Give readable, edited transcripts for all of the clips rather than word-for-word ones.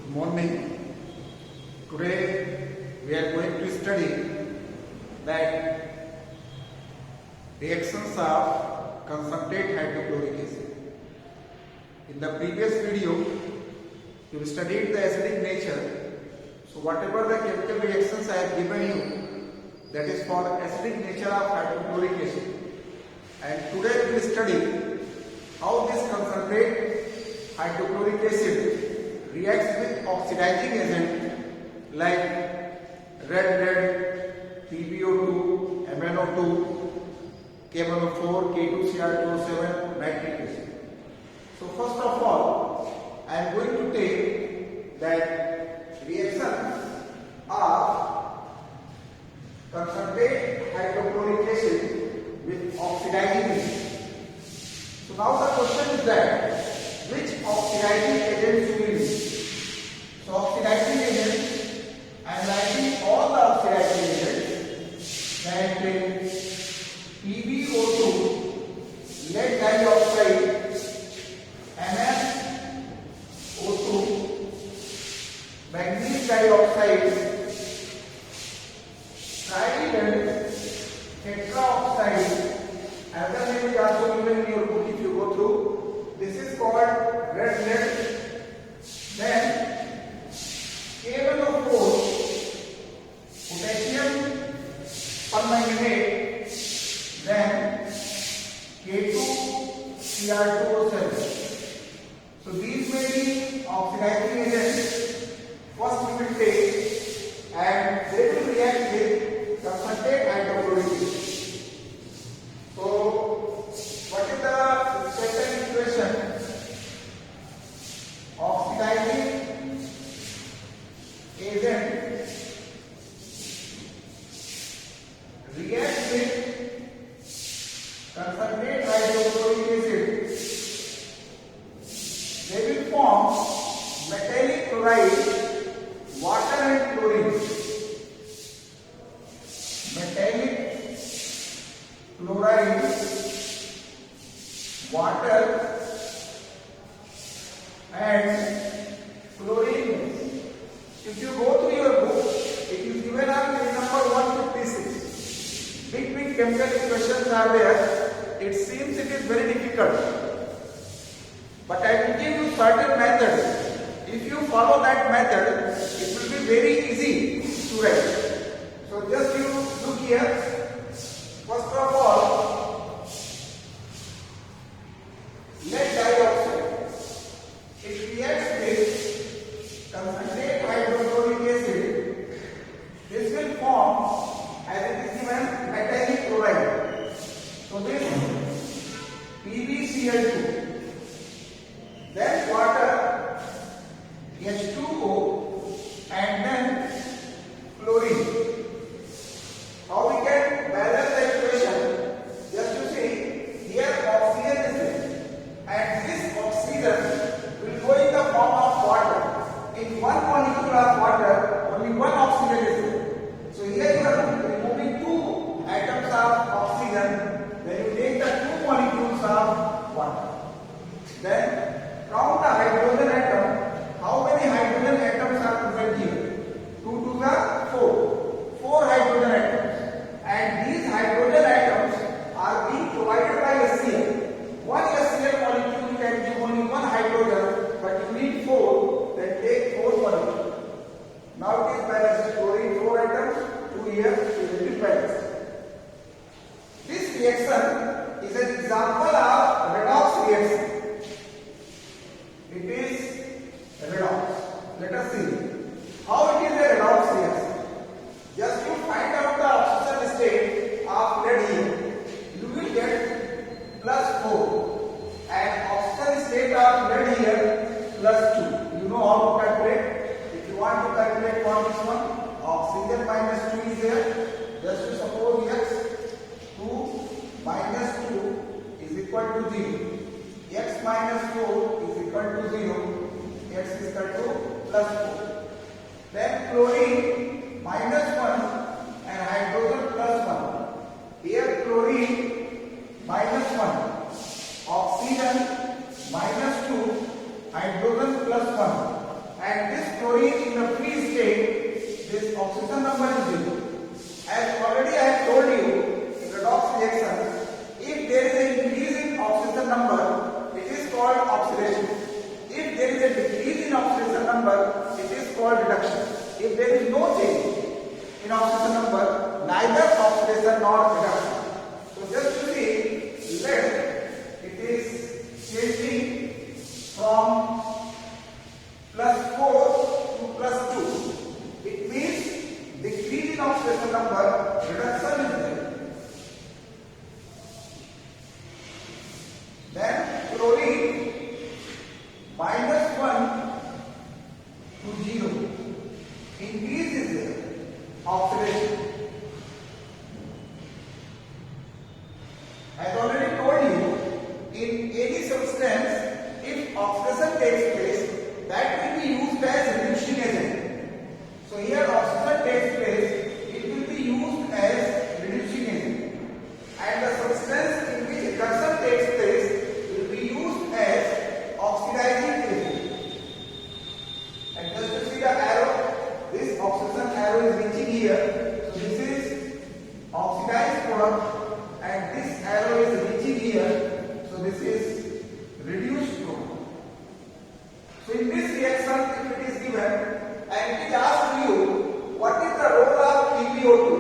Good morning. Today we are going to study that reactions of concentrate hydrochloric acid. In the previous video, you studied the acidic nature. So whatever the chemical reactions I have given you, that is for acidic nature of hydrochloric acid. And today we will study how this concentrate hydrochloric acid reacts with oxidizing agent like red lead, PbO2, MnO2, K1O4, K2Cr2O7, nitric acid. So first of all, I am going to take that reaction of concentrate hydrochloric acid with oxidizing agent. So now the question is that which oxidizing agent we will use? So oxidizing agent, I am writing all the oxidizing agents, that PbO2, lead dioxide, MnO2, manganese dioxide, trilene, tetraoxide, another name is also given in your book if you go through. This is called red lead. Then K1O4, potassium permanganate. Then K2Cr2O7. So these may be oxidizing agents. First we will take and they will react with concentrate hydrochloric acid. So what is the second equation? Oxidizing agent reacts with concentrate hydrochloric acid. They will form metallic chloride, water and chlorine. Metallic chloride, water and chlorine. If you go through your book, it is given on page number 156. Big chemical equations are there. It seems it is very difficult. But I will give you certain methods. If you follow that method, it will be very easy to write. So just you look here. First of all, lead dioxide. It reacts with concentrate hydrochloric acid. This will form, as it is given, metallic chloride. So this PbCl2. Then water, H2O, and then chlorine. How we can balance the equation? Just to see, here oxygen is there, and this oxygen will go in the form of water. In one molecule of water, only one oxygen is there. So here you are removing two atoms of oxygen, then you take the two molecules of water. Then count the hydrogen atom. How many hydrogen atoms are present here? 2 to the 4. 4 hydrogen atoms. And these hydrogen atoms are being provided by HCl. One HCl molecule can give only one hydrogen, but you need 4, then take 4 molecules. Now it is balanced. Chlorine 4 atoms, 2 here, it will be balanced. This reaction is an example of redox reaction. It is redox. Let us see how it is a redox reaction. Just you find out the oxidation state of lead here. You will get plus 4. And oxidation state of lead here plus 2. You know how to calculate. If you want to calculate for this one, oxygen minus 2 is here. Just to suppose x 2 minus 2 is equal to 0. X minus 4 is equal to 0. X is equal to plus 4. Then chlorine minus 1 and hydrogen plus 1. Here chlorine minus 1. Oxygen minus 2. Hydrogen plus 1. and this chlorine in the free state, this oxidation number is 0. As already I have told you in redox reaction, if there is an increase in oxidation number, it is called oxidation. If there is a decrease in oxidation number, it is called reduction. If there is no change in oxidation number, neither oxidation nor reduction. So just to see, let it is changing from +4 to +2. It means decrease in oxidation number, reduction is there. Then chlorine -1 to 0. Increase is there. Oxidation. As already told you, in any substance, if oxidation takes place, that will be used as reducing agent. So here oxidation takes place, it will be used as reducing agent. And the substance in which reduction takes place will be used as oxidizing agent. And just to see the arrow, this oxidation arrow is reaching here. So this is oxidized product and this arrow is reaching here. So this is reduced product. So in this reaction, if it is given and it is asked you, what is the role of PbO2?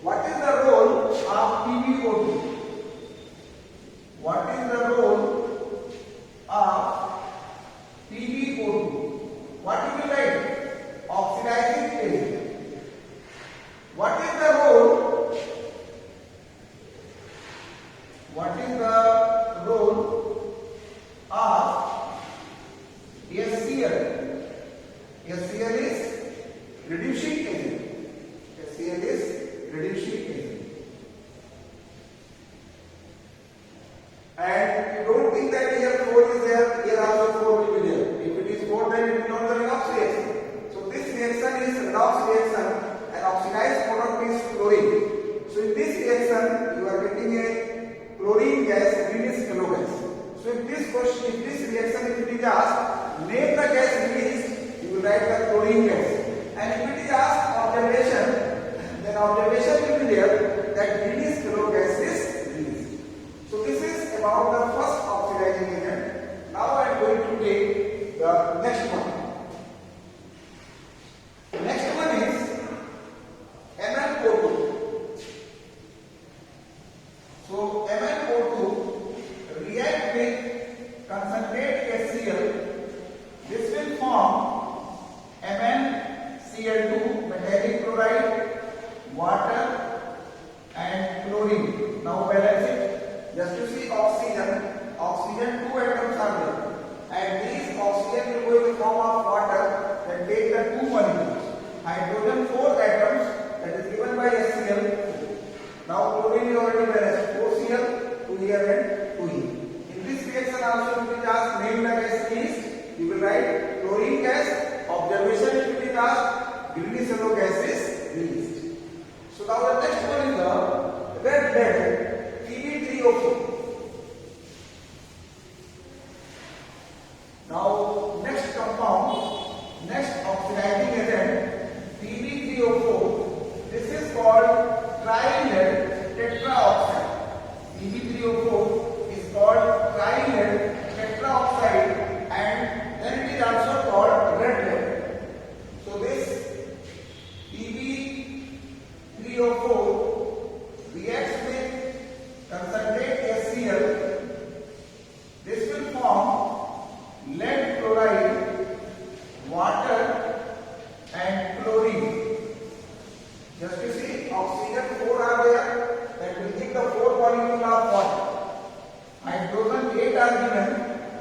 What is the role of PbO2? What is the role of PbO2? What you will write? Oxidizing agent. What is the role? What is the role of HCl? HCl is reducing agent. HCl is reducing agent. And you don't think that here 4 is there, here also 4 will be there. If it is 4, then it will not be redox reaction. So this reaction is redox reaction and oxidized product is chlorine. So in this reaction, you are getting a chlorine gas, greenish yellow gas. So if this question, if this reaction, if it is asked, name the gas released, you will write the chlorine gas. And if it is asked observation, then observation will be there that greenish yellow gas is released. So this is about the first oxidizing agent. Now I am going to take the next one. Next one is MnO2. So MnO2 react with concentrate HCl. This will form MnCl2, metallic chloride, water and chlorine. Now balance it. Just to see oxygen, oxygen 2 atoms are there. And these oxygen will go in the form of water, then take the 2 molecules. Hydrogen 4 atoms, that is given by HCl. Now chlorine is already balanced, 4Cl, 2 here and 2 here. In this reaction also if it is asked name the gas released, you will write chlorine gas. Observation if it is asked, greenish yellow gas is released. So now the next one is the red lead, Pb3O4. Now next compound, next oxidizing agent, Pb3O4. This is called tri-lead tetraoxide. Pb3O4 is called tri-lead tetraoxide and then it is also called red lead. So this Pb3O4 reacts with concentrate HCl. This will form lead chloride, water and chlorine. Just to see, oxygen 4 are there, that will give the 4 molecule of water. Hydrogen 8 are given,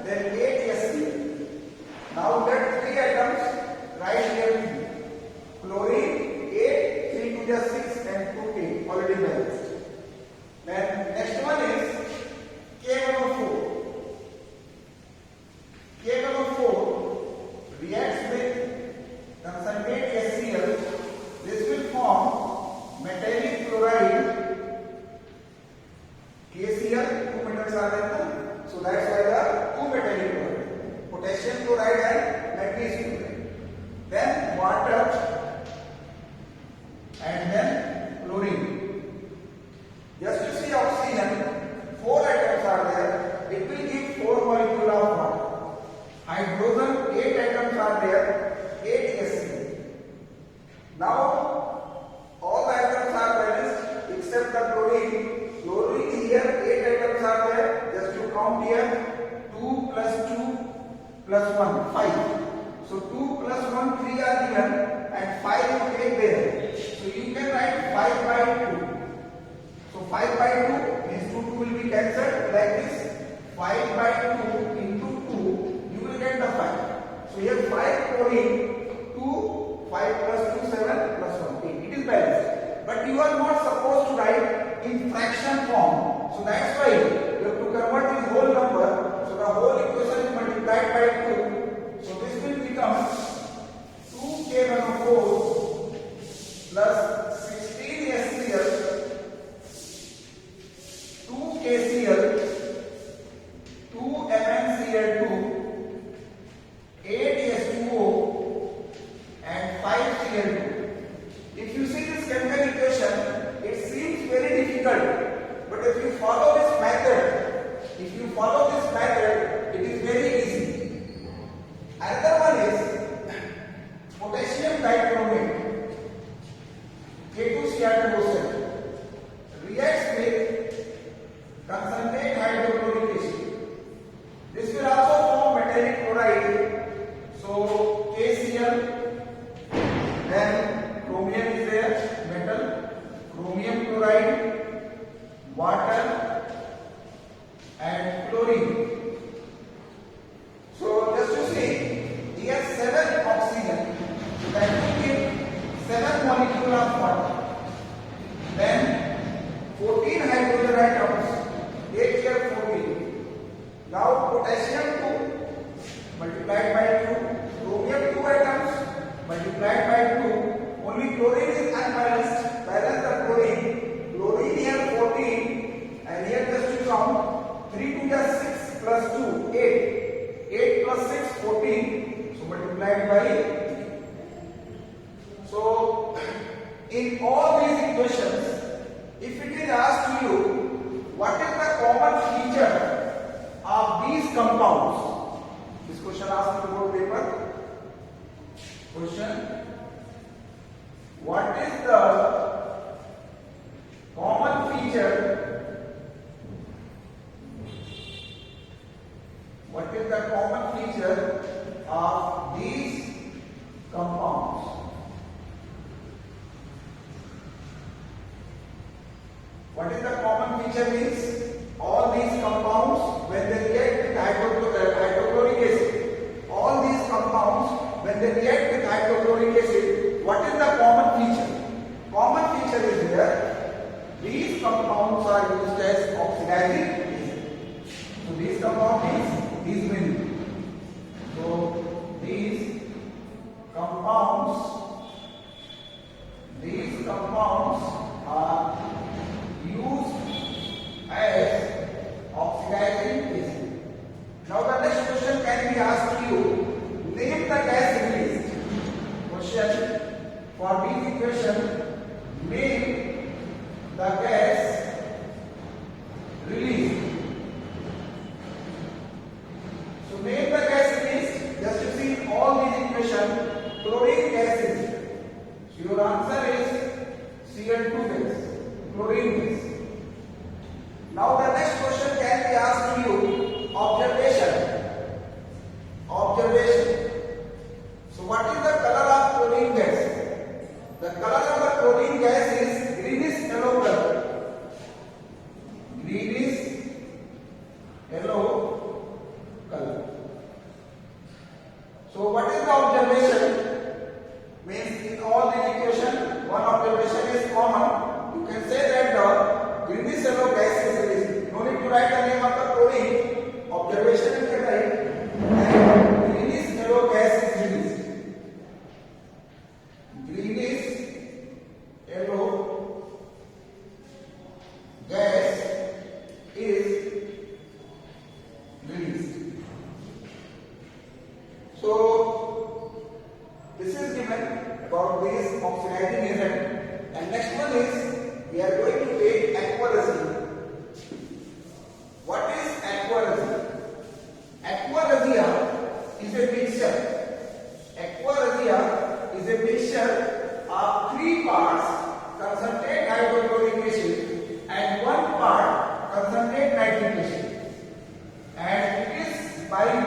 then 8 HCl. Now let 3 atoms right here. Chlorine 8, 3 to the 6 and 2 8, already balanced. Then next one is KMnO4. KMnO4 reacts with concentrate HCl. This will form metallic chloride, KCl, 2 metals are there. So that's why the 2 metallic chloride. potassium chloride and magnesium chloride. Then water and then chlorine. Just to see oxygen, 4 atoms are there. It will give 4 molecules of water. Hydrogen, 8 atoms are there. 8 HCl. Now all the atoms are balanced except the chlorine. Chlorine here 8 atoms are there. Just to count here, 2 plus 2 plus 1, 5. So 2 plus 1, 3 are given and 5 you take there. So you can write 5 by 2. So 5 by 2 means 2 will be cancelled like this. 5 by 2 into 2, you will get the 5. So here 5 chlorine, 2, 5 plus 2, 7 plus 1, 8. It is balanced. But you are not supposed to write in fraction form. So that's why you have to convert this whole number. So the whole equation is multiplied by 2. So this will become 2K1O4 plus 16 HCl, 2 KCl, 2 MnCl2, 8 H2O and 5 Cl2. If you see this chemical equation, it seems very difficult. But if you follow this method, it is very easy. Another one is potassium dichromate, K2Cr2O7, reacts with concentrate hydrochloric acid. This will also form metallic chloride. So KCl, then chromium is there, metal, chromium chloride, water and chlorine. So just to see, here 7 oxygen, that will give 7 molecules of water. Then 14 hydrogen atoms, take here 14. Now potassium 2 multiplied by 2, chromium 2 atoms multiplied by 2, only chlorine is unbalanced, balance the chlorine. Chlorine here 14 and here just to count, 3 to the 6 plus 2, 8. 8 plus 6, 14. So multiplied by. So in all these equations, if it is asked to you, what is the common feature of these compounds? This question asked in the board paper. Question: what is the common feature? What is the common feature of these compounds? What is the common feature means? All these compounds, when they react with hydrochloric acid, all these compounds, when they react with hydrochloric acid, what is the common feature? Common feature is here, these compounds are used as oxidizing agent. So these compounds is these will. So these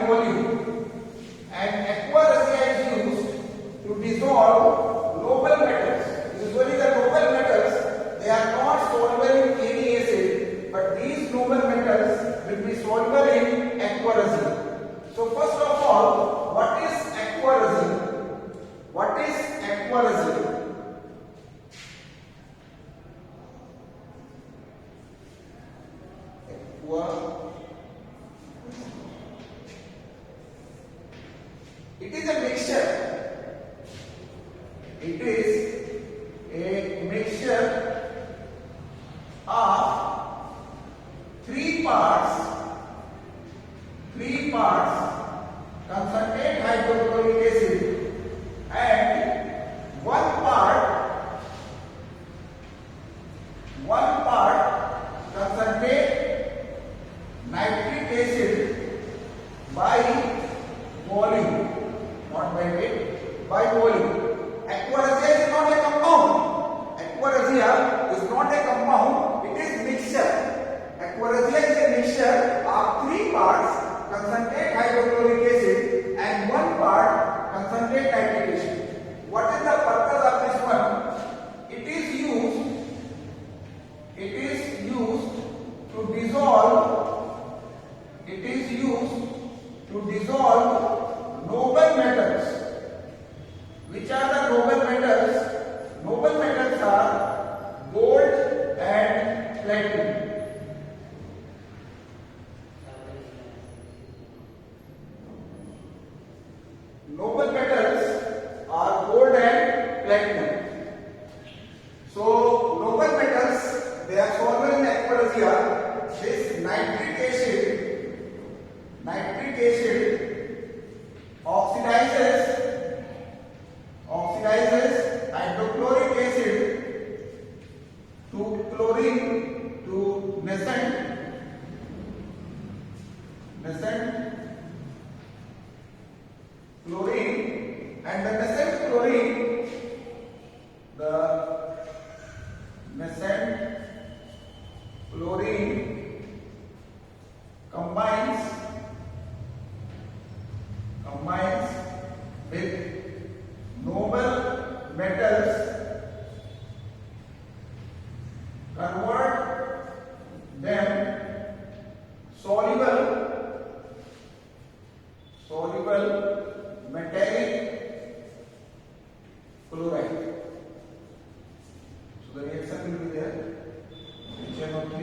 volume. And aqua resia is used to dissolve noble metals. Usually the noble metals, they are not soluble in any acid, but these noble metals will be soluble in aqua resin. So first of all, what is aqua resin? What is aqua resin? It is a mixture. It is a mixture of three parts concentrate hydrochloric acid and one part concentrate nitric acid by volume, not by weight, by volume. Aqua resia is not a compound. Aqua resia is not a compound, it is mixture. Aqua resia is a mixture of three parts concentrate hydrochloric acid and one part concentrate nitric acid. What is the purpose of this one? It is used to dissolve noble metals. Which are the noble metals? Noble metals are gold and platinum. Noble metals are gold and platinum. So noble metals, they are soluble in aqua resia. This nitric acid oxidizes hydrochloric acid to chlorine to nascent chlorine, and the nascent chlorine combines with noble metals, convert them soluble metallic chloride. So the reaction will be there. HNO3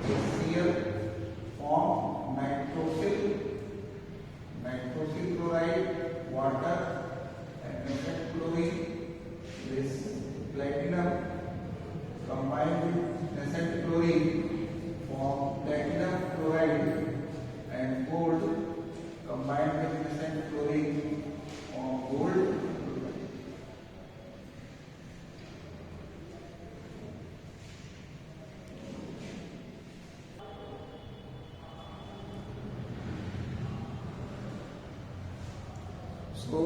HCl form nitrosyl chloride, water, and nascent chlorine. This platinum combined with nascent chlorine form platinum chloride, and gold combined with nascent chlorine form gold chloride. So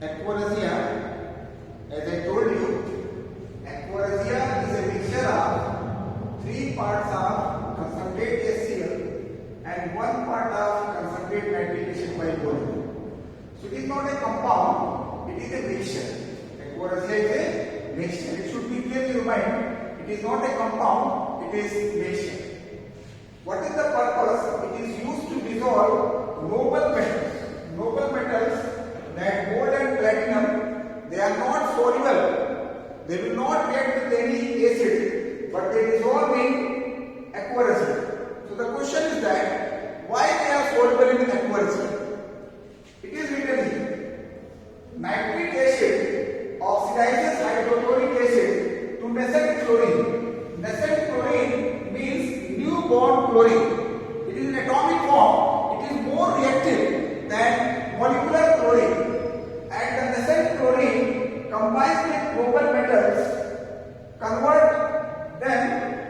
aqua resia, as I told you, aqua resia is a mixture of three parts of concentrate HCl and one part of concentrate nitric acid by volume. So it is not a compound, it is a mixture. Aqua resia is a mixture. It should be clear in your mind. It is not a compound, it is mixture. What is the purpose? It is used to dissolve noble metals. Noble metals, that gold and platinum, they are not soluble. They will not react with any acid, but they dissolve in aqua resia. So the question is that why they are soluble in aqua resia? It is written here. Nitric acid oxidizes hydrochloric acid to nascent chlorine. Nascent chlorine means new born chlorine. It is in atomic form. It is more reactive than molecular chlorine, and the nascent chlorine combines with noble metals, convert them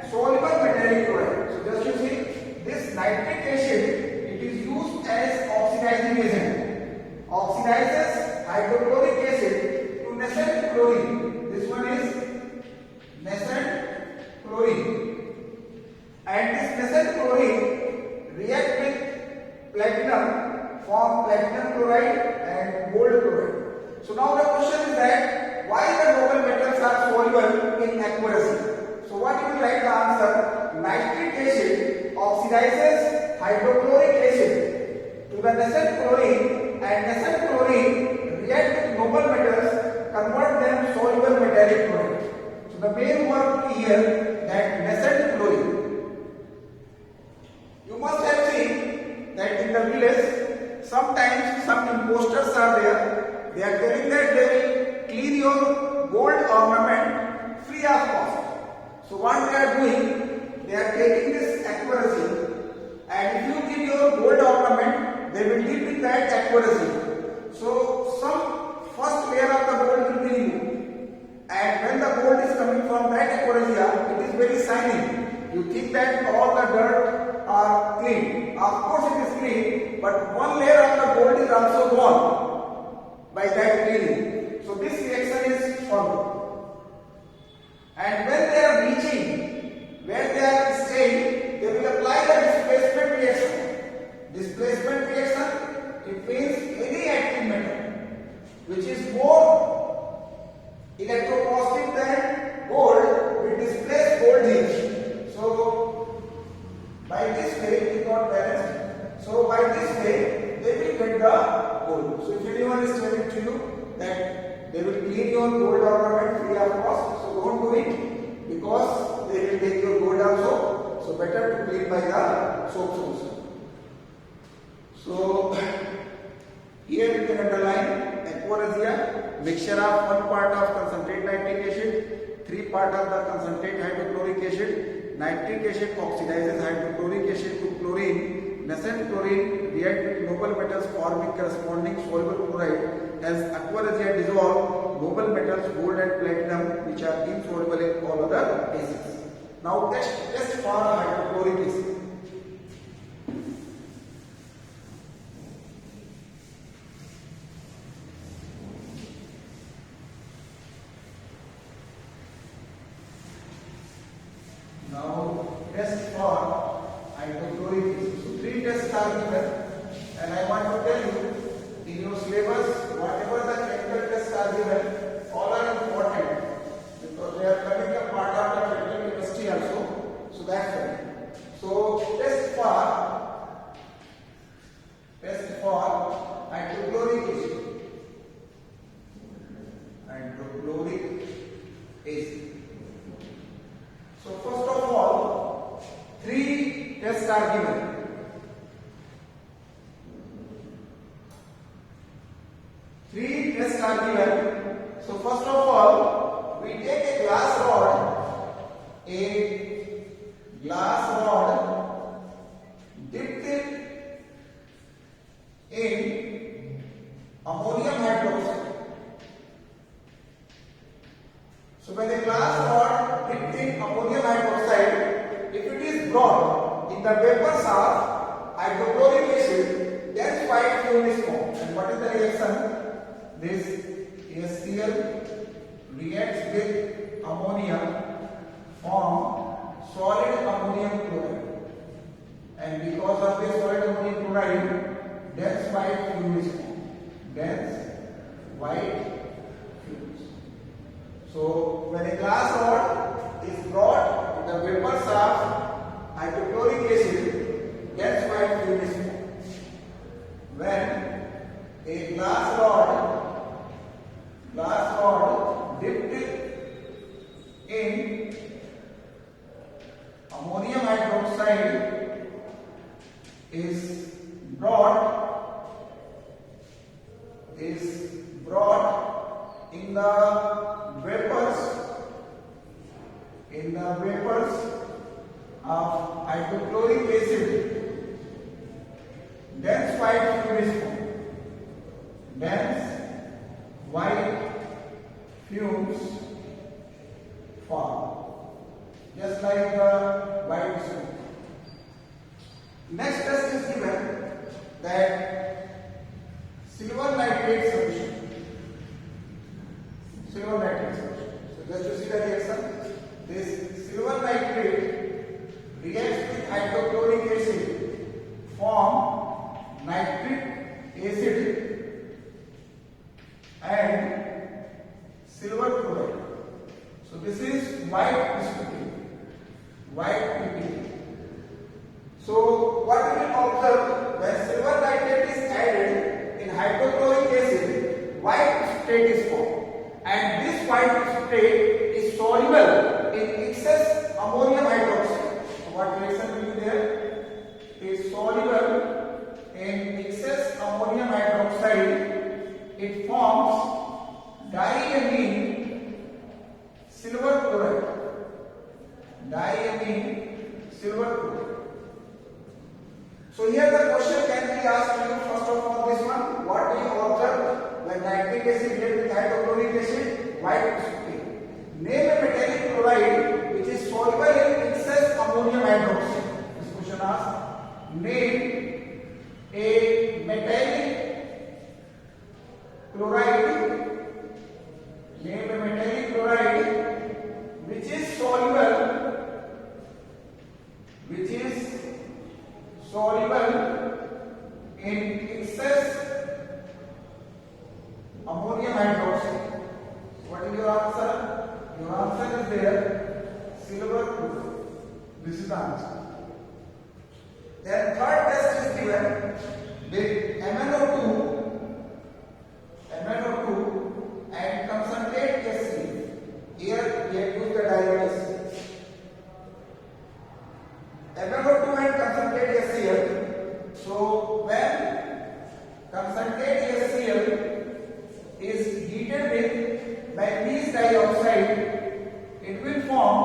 soluble metallic chloride. So just you see, this nitric acid, it is used as oxidizing agent. Oxidizes hydrochloric acid to nascent chlorine. This one is nascent chlorine, and this nascent chlorine reacts form platinum chloride and gold chloride. So now the question is that why the noble metals are soluble in aqueous? So what you will write the answer? Nitric acid oxidizes hydrochloric acid to the nascent chlorine, and nascent chlorine react with noble metals, convert them soluble metallic chloride. So the main work here that nascent chlorine. You must have seen that in the village sometimes some imposters are there. They are telling that they will clean your gold ornament free of cost. So what they are doing, they are taking this accuracy, and if you give your gold ornament, they will deal with that accuracy. So some first layer of the gold will be removed, and when the gold is coming from that accuracy, it is very shining. You think that all the dirt are clean. Of course it is clean, but one layer of the gold is also gone by that cleaning. So this reaction is followed. And when they are reaching where they are staying, they will apply the displacement reaction. Displacement reaction, it means any active metal which is more electropositive than gold will displace gold here. So by this way it is not balanced. So by this way they will get the gold. So if anyone is telling to you that they will clean your gold ornament free of cost, so don't do it, because they will take your gold also. So better to clean by the soap solution. So here you can underline aquaresia, mixture of 1 part of concentrate nitric acid, 3 part of the concentrate hydrochloric acid. Nitric acid oxidizes hydrochloric acid to chlorine. Nascent chlorine react with noble metals forming corresponding soluble chloride. As aquaresia dissolve noble metals gold and platinum, which are insoluble in all other acids. Now test for hydrochloric acid. Now test for hydrochloric acid. So 3 tests are given, and I want to tell you in your syllabus whatever the chemical tests are given, all are important because they are coming a part of the chemical chemistry also. So that's why. So test for hydrochloric acid. Hydrochloric acid. So first of all, 3 tests are given. 3 tests are given. So first of all, we take a glass rod dipped in ammonium hydroxide. So when the glass rod dipped in ammonium hydroxide, if it is brought in the vapors of hydrochloric acid, then white film is formed. And what is the reaction? This HCl reacts with ammonia, form solid ammonium chloride, and because of this solid ammonium chloride, dense white film is formed. Dense white fumes. So when a glass rod is brought in the vapors of hydrochloric acid, dense white film is formed. When a glass rod dipped in ammonium hydroxide is brought in the vapors of hydrochloric acid, dense white film is formed. Dense white fumes form, just like the white smoke. Next test is given that silver nitrate solution. Silver nitrate solution. So just to see the reaction, this silver nitrate reacts with hydrochloric acid, form nitric So what we will observe, when silver nitrate is added in hydrochloric acid, white state is formed, and this white state is soluble in excess ammonium hydroxide. So what reaction will be there? Is soluble in excess ammonium hydroxide. It forms diamine silver chloride. Diamine silver chloride. So here the question can be asked to you, first of all, this one: what do you observe when nitric acid reacts with hydrochloric acid? White state. Name a metallic chloride which is soluble in excess ammonium hydroxide. This question asks: name a metallic chloride. Name a metallic chloride which is soluble in excess ammonium hydroxide. What is your answer? Your answer is there, silver chloride. This is the answer. Then third test is given with MnO2 and concentrate HCl. Here we have used the dilute. MnO2 and concentrate HCl. So when concentrate HCl is heated with manganese dioxide, it will form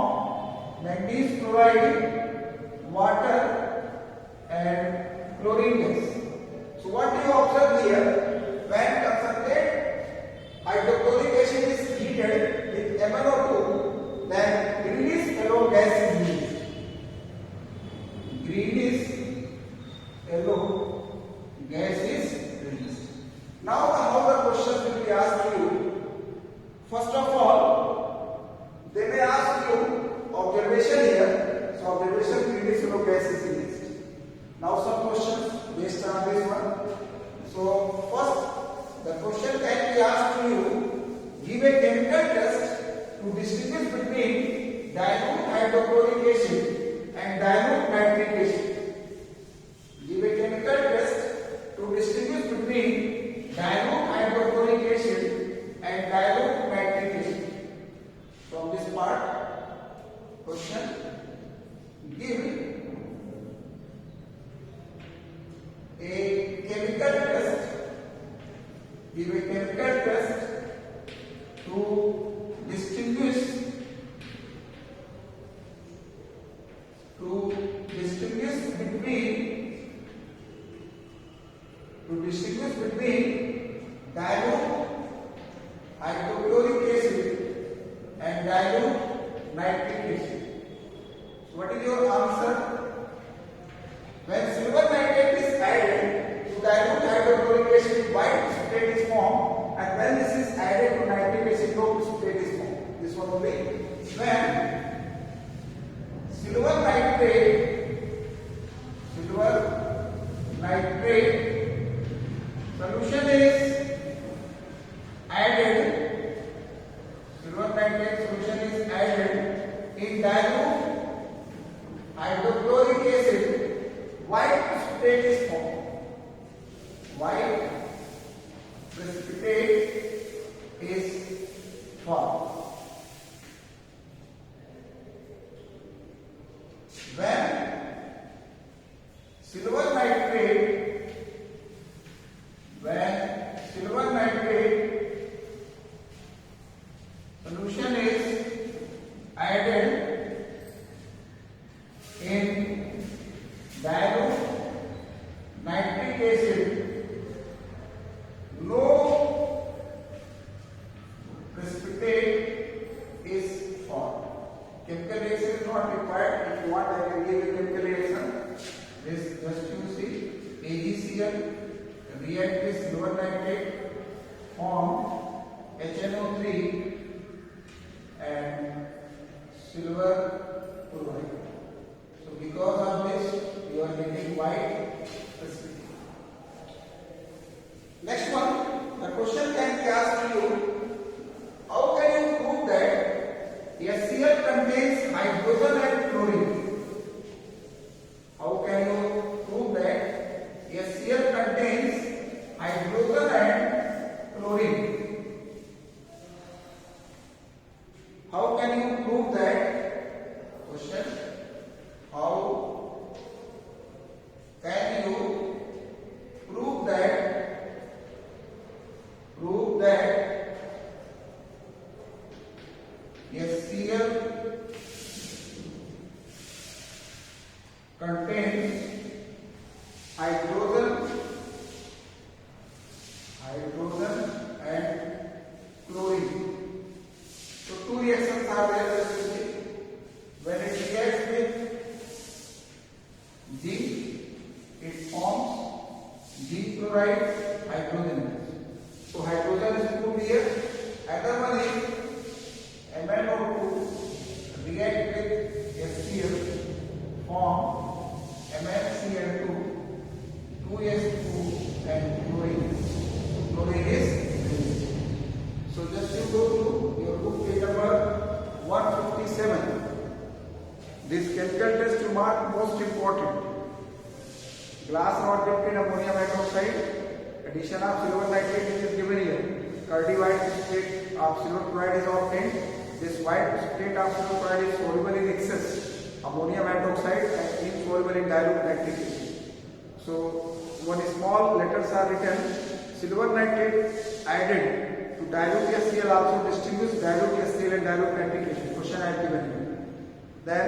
manganese chloride, water and chlorine gas. So what do you observe here? When concentrate hydrochloric acid is heated with MnO2, then greenish yellow gas is released. Greenish yellow gas is released. Now how the questions will be asked to you. First of all, they may ask you observation here. So observation, greenish yellow gas is released. Now some questions based on this one. So first, the question can be asked to you: give a chemical test to distinguish between dilute hydrochloric acid and dilute nitric acid. Give a chemical test to distinguish between dilute hydrochloric acid and dilute nitric acid. From this part, question: give a chemical test. Give a chemical test to distinguish between dilute hydrochloric acid and dilute nitric acid. So what is your answer? When silver nitrate is added to dilute hydrochloric acid, white state is formed, and when this is added to nitric acid, no state is formed. This one will be when silver nitrate solution is added. Silver nitrate solution is added in dilute hydrochloric acid, white state is formed. White precipitate is formed. When silver nitrate solution is added in dilute nitric acid, no precipitate is formed. Chemical reaction is not required. If you want, I can give a chemical reaction. This just you see, AgCl react with silver nitrate, form HNO3 and silver chloride. So because of this, you are getting white precipitate. contains hydrogen and chlorine. So two reactions are there. When it reacts with zinc, it forms zinc chloride, hydrogen. So hydrogen is proved here. Another one is MnO2 react with HCl, form MnCl2, 2s2 and chlorine. Chlorine is released. So just you go to your book page number 157. This chemical test you mark most important. Glass rod dipped in ammonium hydroxide, addition of silver nitrate is given here. Curdy white state of silver chloride is obtained. This white state of silver chloride is soluble in excess ammonium hydroxide and insoluble in dilute nitric acid. So one small letters are written. Silver nitrate added to dilute HCl also distinguish dilute HCl and dilute nitric acid. Question I have given you. Then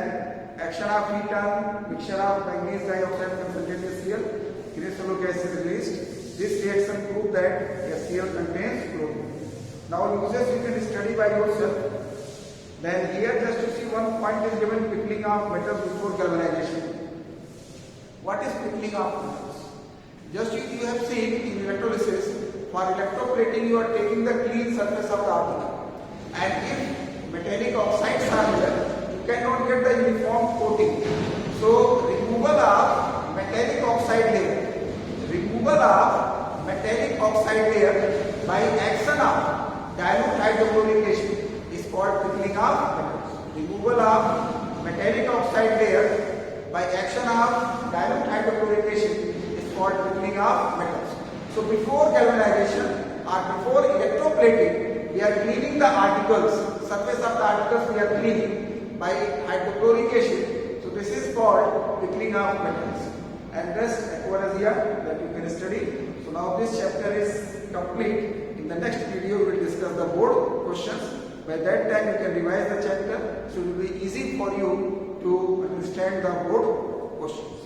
action of heat on mixture of manganese dioxide concentrated HCl, cryogenic acid released. This reaction proves that HCl contains chlorine. Now uses you can study by yourself. Then here just to see one point is given, pickling of metals before galvanization. What is pickling of metals? Just you have seen in electrolysis, for electroplating you are taking the clean surface of the article. And if metallic oxides are there, you cannot get the uniform coating. So removal of metallic oxide layer. Removal of metallic oxide layer by action of dilute hydrochloric acid is called pickling of metals. Removal of metallic oxide layer by action of dilute hydrochloric acid is called pickling of metals. So before galvanization or before electroplating, we are cleaning the articles, surface of the articles we are cleaning by hydrochloric acid. So this is called pickling of metals. And rest aquaresia that you can study. So now this chapter is complete. In the next video we will discuss the board questions. By that time you can revise the chapter, so it will be easy for you to understand the board questions.